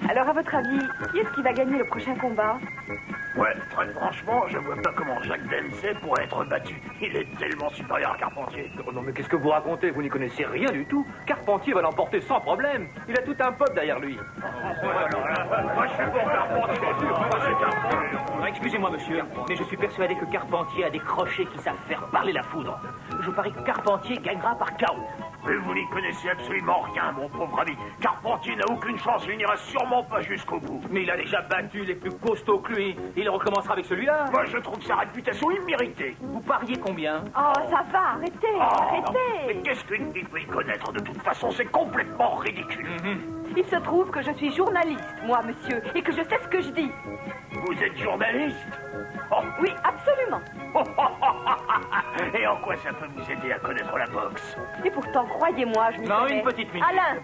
Alors, à votre avis, qui est-ce qui va gagner le prochain combat? Ouais, très franchement, je vois pas comment Jacques Dempsey pourrait être battu. Il est tellement supérieur à Carpentier. Oh non, mais qu'est-ce que vous racontez? Vous n'y connaissez rien du tout. Carpentier va l'emporter sans problème. Il a tout un peuple derrière lui. Moi, je suis pour Carpentier. Excusez-moi, monsieur, mais je suis persuadé que Carpentier a des crochets qui savent faire parler la foudre. Je parie que Carpentier gagnera par KO. Mais vous n'y connaissez absolument rien, mon pauvre ami. Carpentier n'a aucune chance, il n'ira sûrement pas jusqu'au bout. Mais il a déjà battu les plus costauds que lui. Il recommencera avec celui-là. Moi, je trouve sa réputation imméritée. Vous pariez combien? Oh, ça va, arrêtez, arrêtez. Mais qu'est-ce qu'une fille peut y connaître de toute façon? C'est complètement ridicule. Il se trouve que je suis journaliste, moi, monsieur, et que je sais ce que je dis. Vous êtes journaliste? Oui, absolument. Et en quoi ça peut vous aider à connaître la boxe? Et pourtant, croyez-moi, je m'y Non, connais. une petite minute. Alain!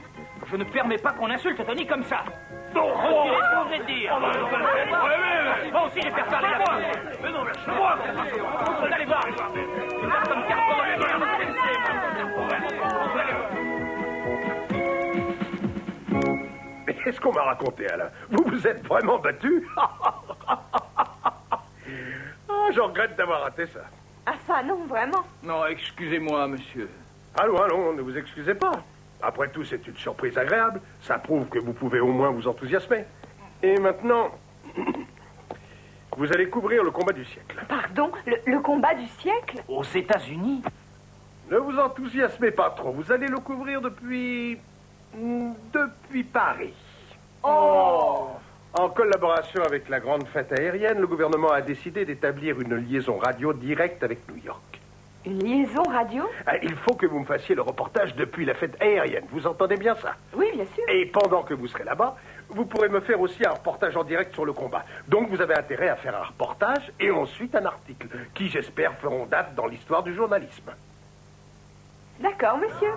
Je ne permets pas qu'on insulte Tony comme ça. Non, Retirez ce que vous venez de dire. Moi aussi, j'ai fait parler la foudre. mais non, mais moi, Vous allez voir. Une personne Mais qu'est-ce qu'on m'a raconté, Alain? Vous vous êtes vraiment battu? Je regrette d'avoir raté ça. Ah ça, non, vraiment. Non, excusez-moi, monsieur. Allons, ne vous excusez pas. Après tout, c'est une surprise agréable. Ça prouve que vous pouvez au moins vous enthousiasmer. Et maintenant, vous allez couvrir le combat du siècle. Pardon, le combat du siècle? Aux États-Unis? Ne vous enthousiasmez pas trop. Vous allez le couvrir depuis Paris. Oh! En collaboration avec la grande fête aérienne, le gouvernement a décidé d'établir une liaison radio directe avec New York. Une liaison radio? Il faut que vous me fassiez le reportage depuis la fête aérienne. Vous entendez bien ça? Oui, bien sûr. Et pendant que vous serez là-bas, vous pourrez me faire aussi un reportage en direct sur le combat. Donc vous avez intérêt à faire un reportage et ensuite un article, qui j'espère feront date dans l'histoire du journalisme. D'accord, monsieur.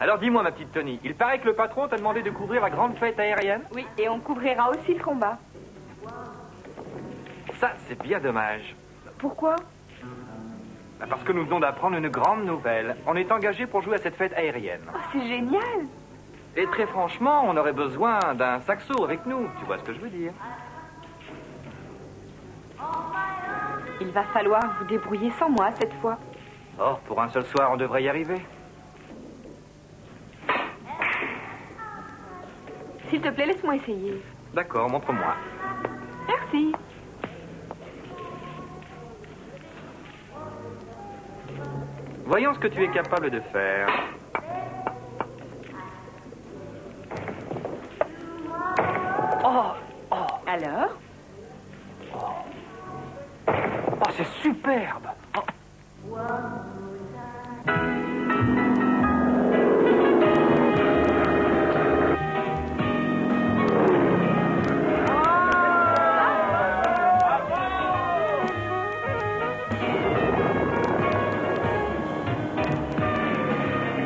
Alors dis-moi, ma petite Tony, il paraît que le patron t'a demandé de couvrir la grande fête aérienne? Oui, et on couvrira aussi le combat. Ça, c'est bien dommage. Pourquoi? Parce que nous venons d'apprendre une grande nouvelle. On est engagé pour jouer à cette fête aérienne. Oh, c'est génial. Et très franchement, on aurait besoin d'un saxo avec nous. Tu vois ce que je veux dire? Il va falloir vous débrouiller sans moi cette fois. Oh, pour un seul soir, on devrait y arriver. S'il te plaît, laisse-moi essayer. D'accord, montre-moi. Merci. Voyons ce que tu es capable de faire. Oh, alors? Oh, c'est superbe. Oh.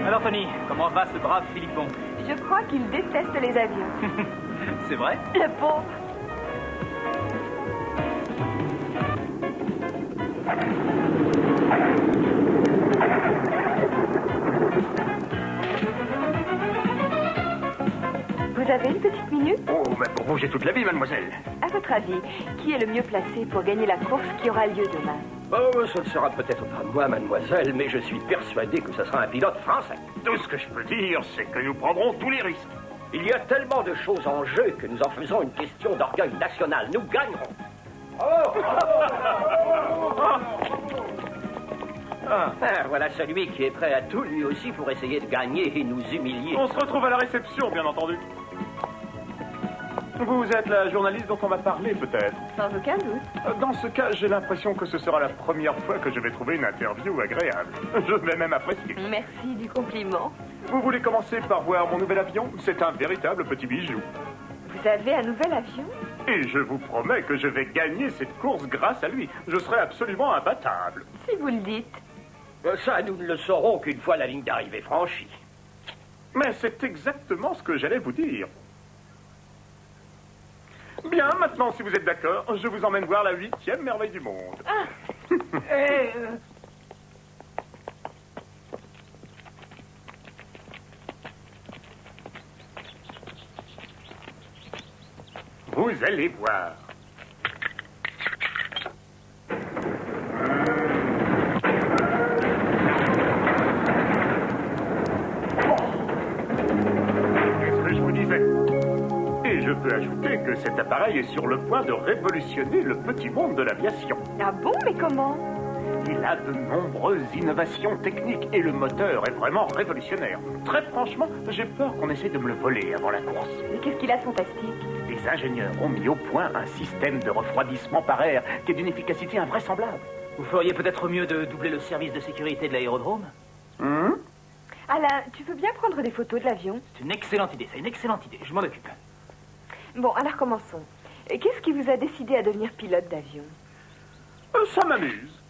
Alors, Tony, comment va ce brave Philippon? Je crois qu'il déteste les avions. C'est vrai? Le pauvre. Vous avez une petite minute? Oh, mais pour vous, j'ai toute la vie, mademoiselle. À votre avis, qui est le mieux placé pour gagner la course qui aura lieu demain? Oh, ce ne sera peut-être pas moi, mademoiselle, mais je suis persuadé que ce sera un pilote français. Tout ce que je peux dire, c'est que nous prendrons tous les risques. Il y a tellement de choses en jeu que nous en faisons une question d'orgueil national. Nous gagnerons. Voilà celui qui est prêt à tout lui aussi pour essayer de gagner et nous humilier. On se retrouve à la réception, bien entendu. Vous êtes la journaliste dont on va parler, peut-être? Sans aucun doute. Dans ce cas, j'ai l'impression que ce sera la première fois que je vais trouver une interview agréable. Je vais même apprécier. Merci du compliment. Vous voulez commencer par voir mon nouvel avion? C'est un véritable petit bijou. Vous avez un nouvel avion? Et je vous promets que je vais gagner cette course grâce à lui. Je serai absolument imbattable. Si vous le dites. Ça, nous ne le saurons qu'une fois la ligne d'arrivée franchie. Mais c'est exactement ce que j'allais vous dire. Bien, maintenant, si vous êtes d'accord, je vous emmène voir la 8e merveille du monde. Vous allez voir. Qu'est-ce que je vous disais? Et je peux ajouter que cet appareil est sur le point de révolutionner le petit monde de l'aviation. Ah bon, mais comment? Il a de nombreuses innovations techniques et le moteur est vraiment révolutionnaire. Très franchement, j'ai peur qu'on essaie de me le voler avant la course. Mais qu'est-ce qu'il a de fantastique? Les ingénieurs ont mis au point un système de refroidissement par air qui est d'une efficacité invraisemblable. Vous feriez peut-être mieux de doubler le service de sécurité de l'aérodrome. Alain, tu veux bien prendre des photos de l'avion? C'est une excellente idée, je m'en occupe. Bon, alors commençons. Qu'est-ce qui vous a décidé à devenir pilote d'avion? Ça m'amuse.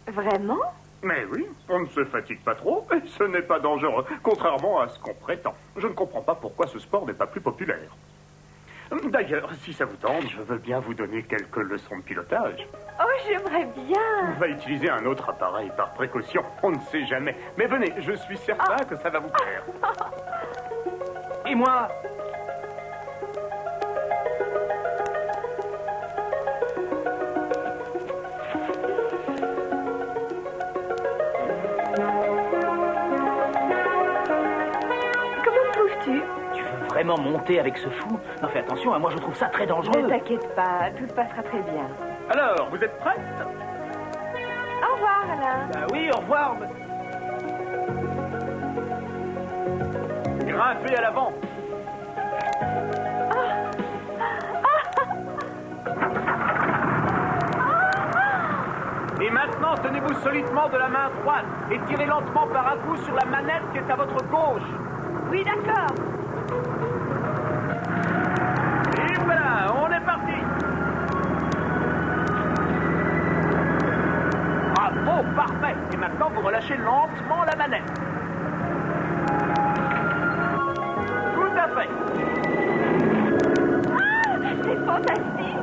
Vraiment? Mais oui, on ne se fatigue pas trop et ce n'est pas dangereux, contrairement à ce qu'on prétend. Je ne comprends pas pourquoi ce sport n'est pas plus populaire. D'ailleurs, si ça vous tente, je veux bien vous donner quelques leçons de pilotage. Oh, j'aimerais bien. On va utiliser un autre appareil par précaution, on ne sait jamais. Mais venez, je suis certain que ça va vous plaire. Et moi? Vraiment monter avec ce fou? Non, fais attention, moi je trouve ça très dangereux. Ne t'inquiète pas, tout se passera très bien. Alors, vous êtes prête? Au revoir, Alain. Bah oui, au revoir. Grimpez à l'avant. Et maintenant, tenez-vous solidement de la main droite et tirez lentement par à coup sur la manette qui est à votre gauche. Oui, d'accord. Et voilà, on est parti. Bravo, parfait. Et maintenant, vous relâchez lentement la manette. Tout à fait. Ah, c'est fantastique.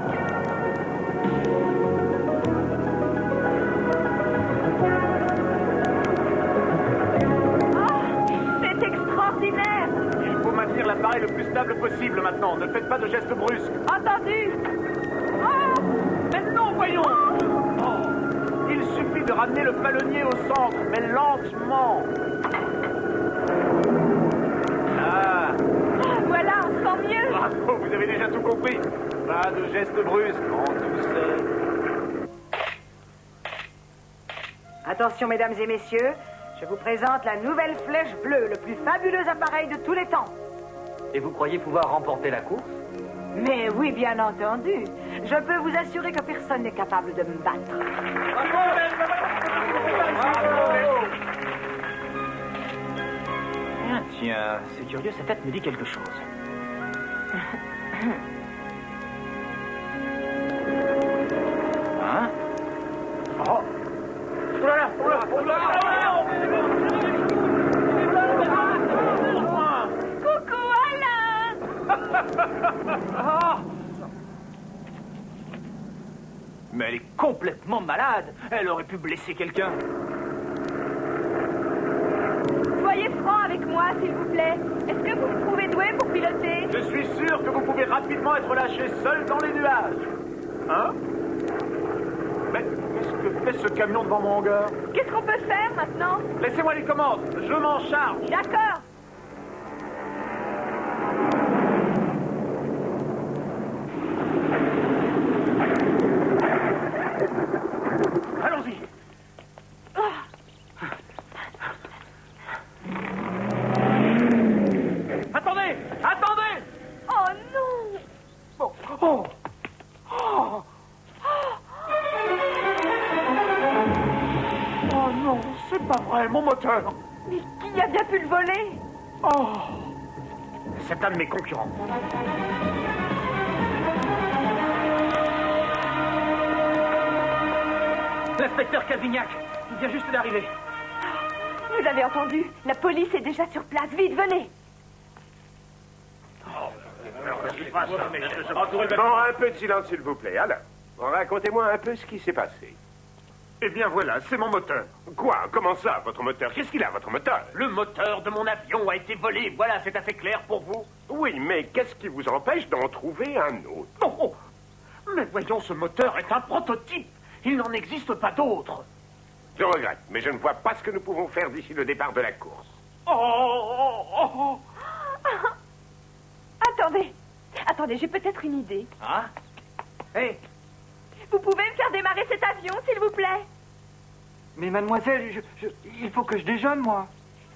C'est extraordinaire. Il faut maintenir l'appareil le plus stable possible maintenant. Ne faites pas de gestes brusques. Entendu. Oh, Maintenant, voyons. Oh. Il suffit de ramener le palonnier au centre, mais lentement. Ah. voilà, on se sent mieux. Bravo, vous avez déjà tout compris. Pas de gestes brusques, en douceur. Attention, mesdames et messieurs, je vous présente la nouvelle Flèche Bleue, le plus fabuleux appareil de tous les temps. Et vous croyez pouvoir remporter la course? Mais oui, bien entendu. Je peux vous assurer que personne n'est capable de me battre. Tiens, c'est curieux, sa tête me dit quelque chose. Hein? Oh. Oh là là, oh là, oh là, Coucou, Alain. Mais elle est complètement malade. Elle aurait pu blesser quelqu'un. Soyez franc avec moi, s'il vous plaît. Est-ce que vous me trouvez doué pour piloter? Je suis sûr que vous pouvez rapidement être lâché seul dans les nuages. Hein? Mais qu'est-ce que fait ce camion devant mon hangar? Qu'est-ce qu'on peut faire maintenant? Laissez-moi les commandes, je m'en charge. D'accord. Allons-y. Attendez! Attendez! Oh non! Bon. Oh. Oh. Oh non, c'est pas vrai, mon moteur. Mais qui a bien pu le voler? Oh. C'est un de mes concurrents. L'inspecteur Calvignac, il vient juste d'arriver. Vous avez entendu? La police est déjà sur place. Vite, venez. Bon, un peu de silence, s'il vous plaît. Alain, racontez-moi un peu ce qui s'est passé. Eh bien voilà, c'est mon moteur. Quoi? Comment ça, votre moteur? Qu'est-ce qu'il a, votre moteur? Le moteur de mon avion a été volé. Voilà, c'est assez clair pour vous. Oui, mais qu'est-ce qui vous empêche d'en trouver un autre? Oh, oh, Mais voyons, ce moteur est un prototype. Il n'en existe pas d'autre. Je regrette, mais je ne vois pas ce que nous pouvons faire d'ici le départ de la course. Attendez, j'ai peut-être une idée. Hein? Hé, Vous pouvez me faire démarrer cet avion, s'il vous plaît? Mais mademoiselle, il faut que je déjeune, moi.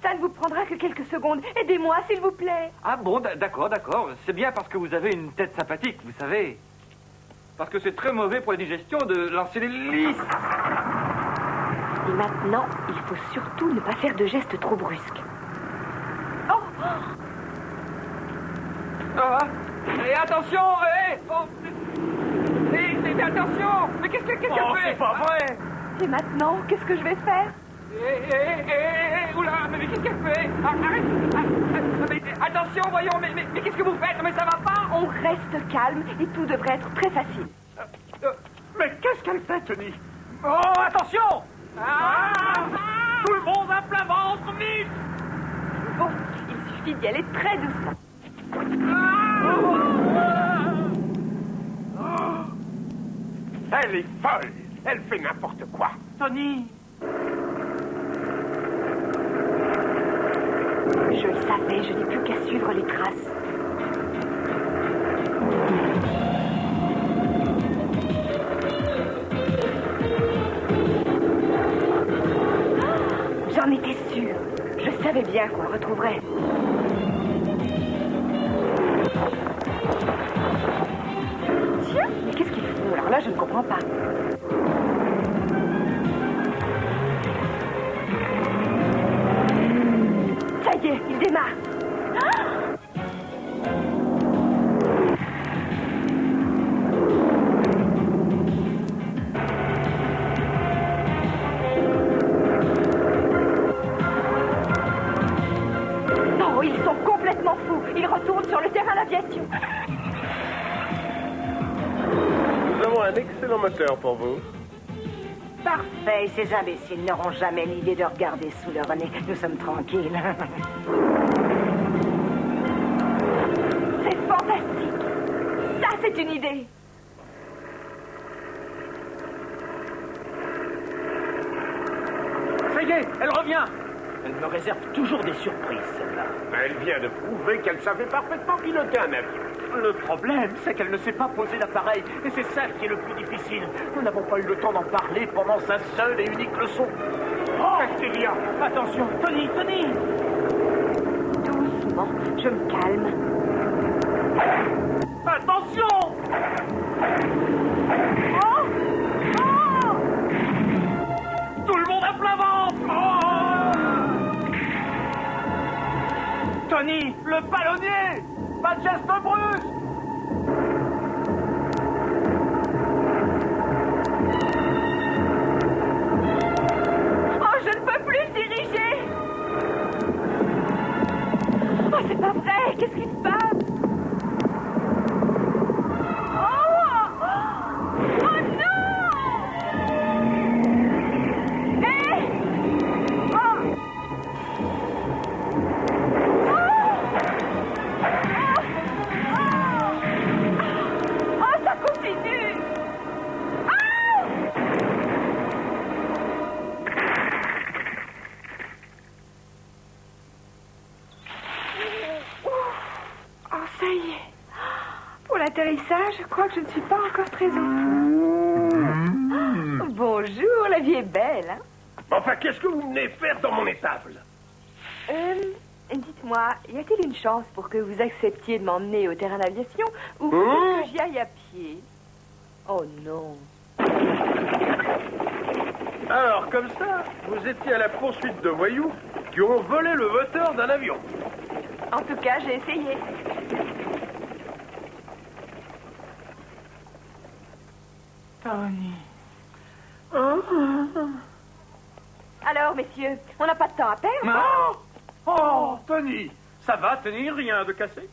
Ça ne vous prendra que quelques secondes. Aidez-moi, s'il vous plaît. Ah bon, d'accord. C'est bien parce que vous avez une tête sympathique, vous savez. Parce que c'est très mauvais pour la digestion de lancer des lys. Et maintenant, il faut surtout ne pas faire de gestes trop brusques. Oh! Ah, et attention, attention. Mais qu'est-ce qu'elle fait? C'est pas vrai. Et maintenant, qu'est-ce que je vais faire? Oula, mais qu'est-ce qu'elle fait? Arrête. Attention, voyons, mais qu'est-ce que vous faites? Mais ça va pas? On reste calme et tout devrait être très facile. Mais qu'est-ce qu'elle fait, Tony? Oh, attention! Tout le monde à plein ventre, vite! Bon, il suffit d'y aller très doucement. Elle est folle. Elle fait n'importe quoi. Tony! Je le savais, je n'ai plus qu'à suivre les traces. J'en étais sûre. Je savais bien qu'on le retrouverait. Tiens, mais qu'est-ce qu'ils font? Alors là, je ne comprends pas. Ça y est, il démarre. Non, ils sont complètement fous. Ils retournent sur le terrain d'aviation. Nous avons un excellent moteur pour vous. Parfait. Ces imbéciles n'auront jamais l'idée de regarder sous leur nez. Nous sommes tranquilles. C'est fantastique. Ça, c'est une idée. ça y est, elle revient. Elle me réserve toujours des surprises, celle-là. Elle vient de prouver qu'elle savait parfaitement piloter un avion. Le problème, c'est qu'elle ne sait pas poser l'appareil. Et c'est ça qui est le plus difficile. Nous n'avons pas eu le temps d'en parler pendant sa seule et unique leçon. Oh, Célia! Attention, Tony! Doucement, je me calme. Attention! Oh! Oh! Tout le monde à plein ventre! Oh! Tony, le ballonnier! Pas de geste brusque! Oh, je ne peux plus diriger! Oh, c'est pas vrai! Qu'est-ce qui se passe? Oh! Oh non! Hé! Oh! Oh, ça continue! Ah! Oh, ça y est. Pour l'atterrissage, je crois que je ne suis pas encore très au point. Bonjour, la vie est belle, hein? Enfin, qu'est-ce que vous venez faire dans mon étable? Dites-moi, y a-t-il une chance pour que vous acceptiez de m'emmener au terrain d'aviation ou que j'y aille à pied? Oh non. Alors, comme ça, vous étiez à la poursuite de voyous qui ont volé le moteur d'un avion. En tout cas, j'ai essayé. Tony. Alors, messieurs, on n'a pas de temps à perdre. Oh, Tony! Ça va, Tony? Rien de cassé?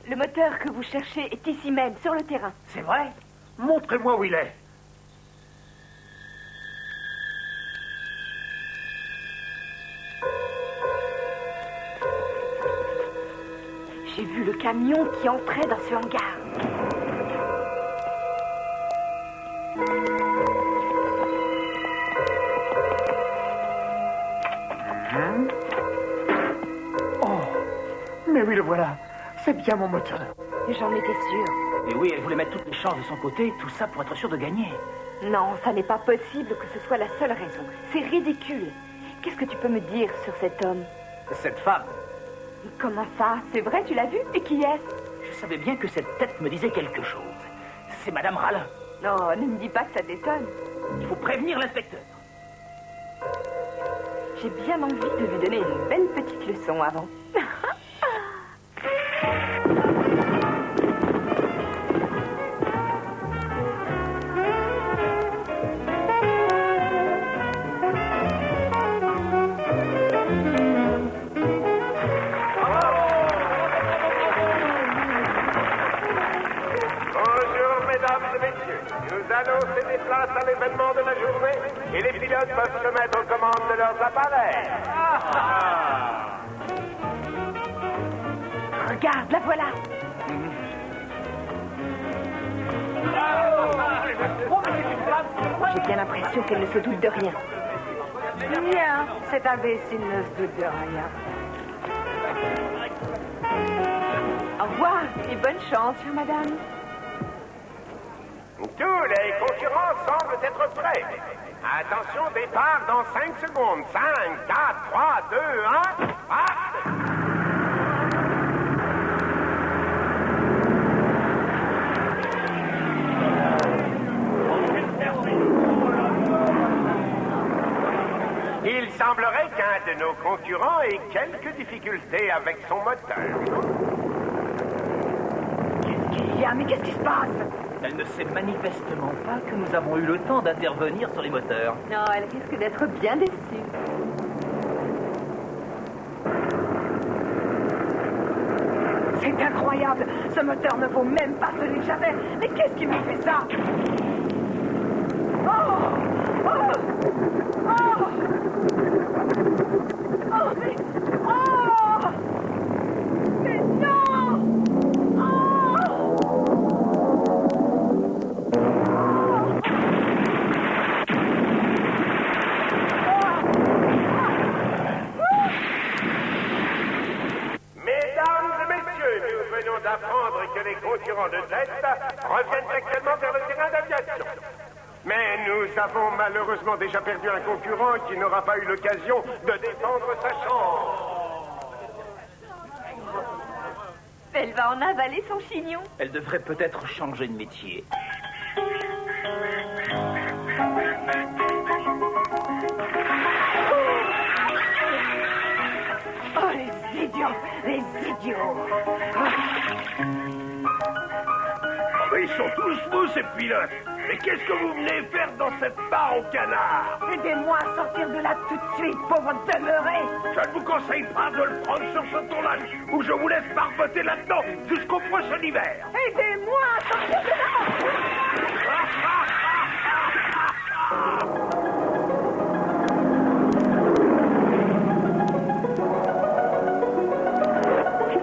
Le moteur que vous cherchez est ici même, sur le terrain. C'est vrai? Montrez-moi où il est. J'ai vu le camion qui entrait dans ce hangar. Oh, mais oui, le voilà. C'est bien mon moteur. J'en étais sûre. Et oui, elle voulait mettre toutes les chances de son côté, tout ça pour être sûre de gagner. Non, ça n'est pas possible que ce soit la seule raison. C'est ridicule. Qu'est-ce que tu peux me dire sur cet homme? Cette femme, Comment ça? C'est vrai, tu l'as vu? Et qui est-ce? je savais bien que cette tête me disait quelque chose. C'est Madame Rallin. Non, ne me dis pas que ça t'étonne. Il faut prévenir l'inspecteur. J'ai bien envie de lui donner une belle petite leçon avant. Bonjour, mesdames et messieurs. Nous allons céder place à l'événement de la journée et les pilotes peuvent se mettre aux commandes de leurs appareils. Regarde, la voilà. J'ai bien l'impression qu'elle ne se doute de rien. Bien, cet imbécile ne se doute de rien. Au revoir et bonne chance, chère madame. Tous les concurrents semblent être prêts. Attention, départ dans 5 secondes. 5, 4, 3, 2, 1. Ah! Il semblerait qu'un de nos concurrents ait quelques difficultés avec son moteur. Qu'est-ce qu'il y a? Mais qu'est-ce qui se passe? Elle ne sait manifestement pas que nous avons eu le temps d'intervenir sur les moteurs. Non, elle risque d'être bien déçue. C'est incroyable. Ce moteur ne vaut même pas celui que j'avais. Mais qu'est-ce qui m'a fait ça? Oh! Oh! Oh! Oh, mais... Oh! Mais non! Oh! Mesdames et messieurs, nous venons d'apprendre que les concurrents de tête reviennent actuellement vers le terrain d'aviation. Mais nous avons malheureusement déjà perdu un concurrent qui n'aura pas eu l'occasion de défendre sa chance. Elle va en avaler son chignon. Elle devrait peut-être changer de métier. Oh, les idiots! Les idiots! Ils sont tous fous, ces pilotes. Mais qu'est-ce que vous venez faire dans cette barre au canard? Aidez-moi à sortir de là tout de suite, pauvre demeuré! Je ne vous conseille pas de le prendre sur ce tournage, ou je vous laisse barboter là-dedans jusqu'au prochain hiver. Aidez-moi à sortir de là!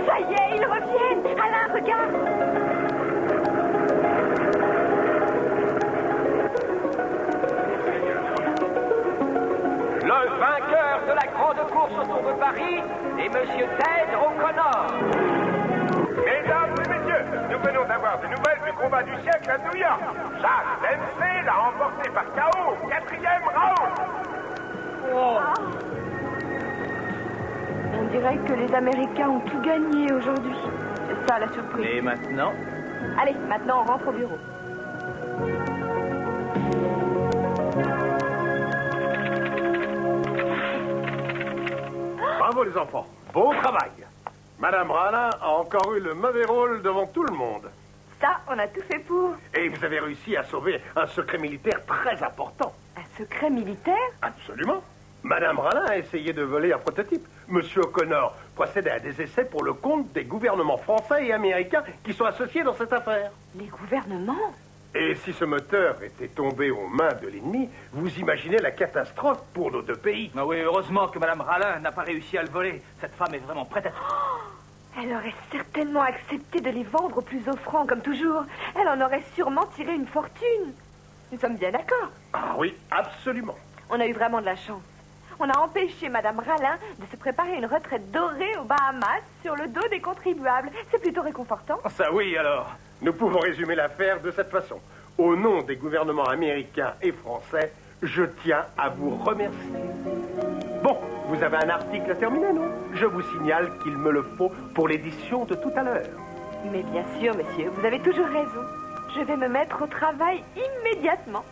Ça y est, ils reviennent. Alain, regarde. Le vainqueur de la grande course autour de Paris est Monsieur Ted O'Connor. Mesdames et messieurs, nous venons d'avoir de nouvelles du combat du siècle à New York. Jacques Dempsey l'a remporté par KO, 4e round. On dirait que les Américains ont tout gagné aujourd'hui. C'est ça la surprise. Et maintenant? Allez, maintenant on rentre au bureau. Bravo les enfants, beau travail. Madame Rallin a encore eu le mauvais rôle devant tout le monde. Ça, on a tout fait pour. Et vous avez réussi à sauver un secret militaire très important. Un secret militaire? Absolument. Madame Rallin a essayé de voler un prototype. Monsieur O'Connor procède à des essais pour le compte des gouvernements français et américains qui sont associés dans cette affaire. Les gouvernements? Et si ce moteur était tombé aux mains de l'ennemi, vous imaginez la catastrophe pour nos deux pays. Ah oui, heureusement que Madame Rallin n'a pas réussi à le voler. Cette femme est vraiment prête à... Elle aurait certainement accepté de les vendre au plus offrant, comme toujours. Elle en aurait sûrement tiré une fortune. Nous sommes bien d'accord. Ah oui, absolument. On a eu vraiment de la chance. On a empêché Madame Rallin de se préparer une retraite dorée aux Bahamas sur le dos des contribuables. C'est plutôt réconfortant. Ça oui, alors. Nous pouvons résumer l'affaire de cette façon. Au nom des gouvernements américains et français, je tiens à vous remercier. Bon, vous avez un article à terminer, non? Je vous signale qu'il me le faut pour l'édition de tout à l'heure. Mais bien sûr, monsieur, vous avez toujours raison. Je vais me mettre au travail immédiatement.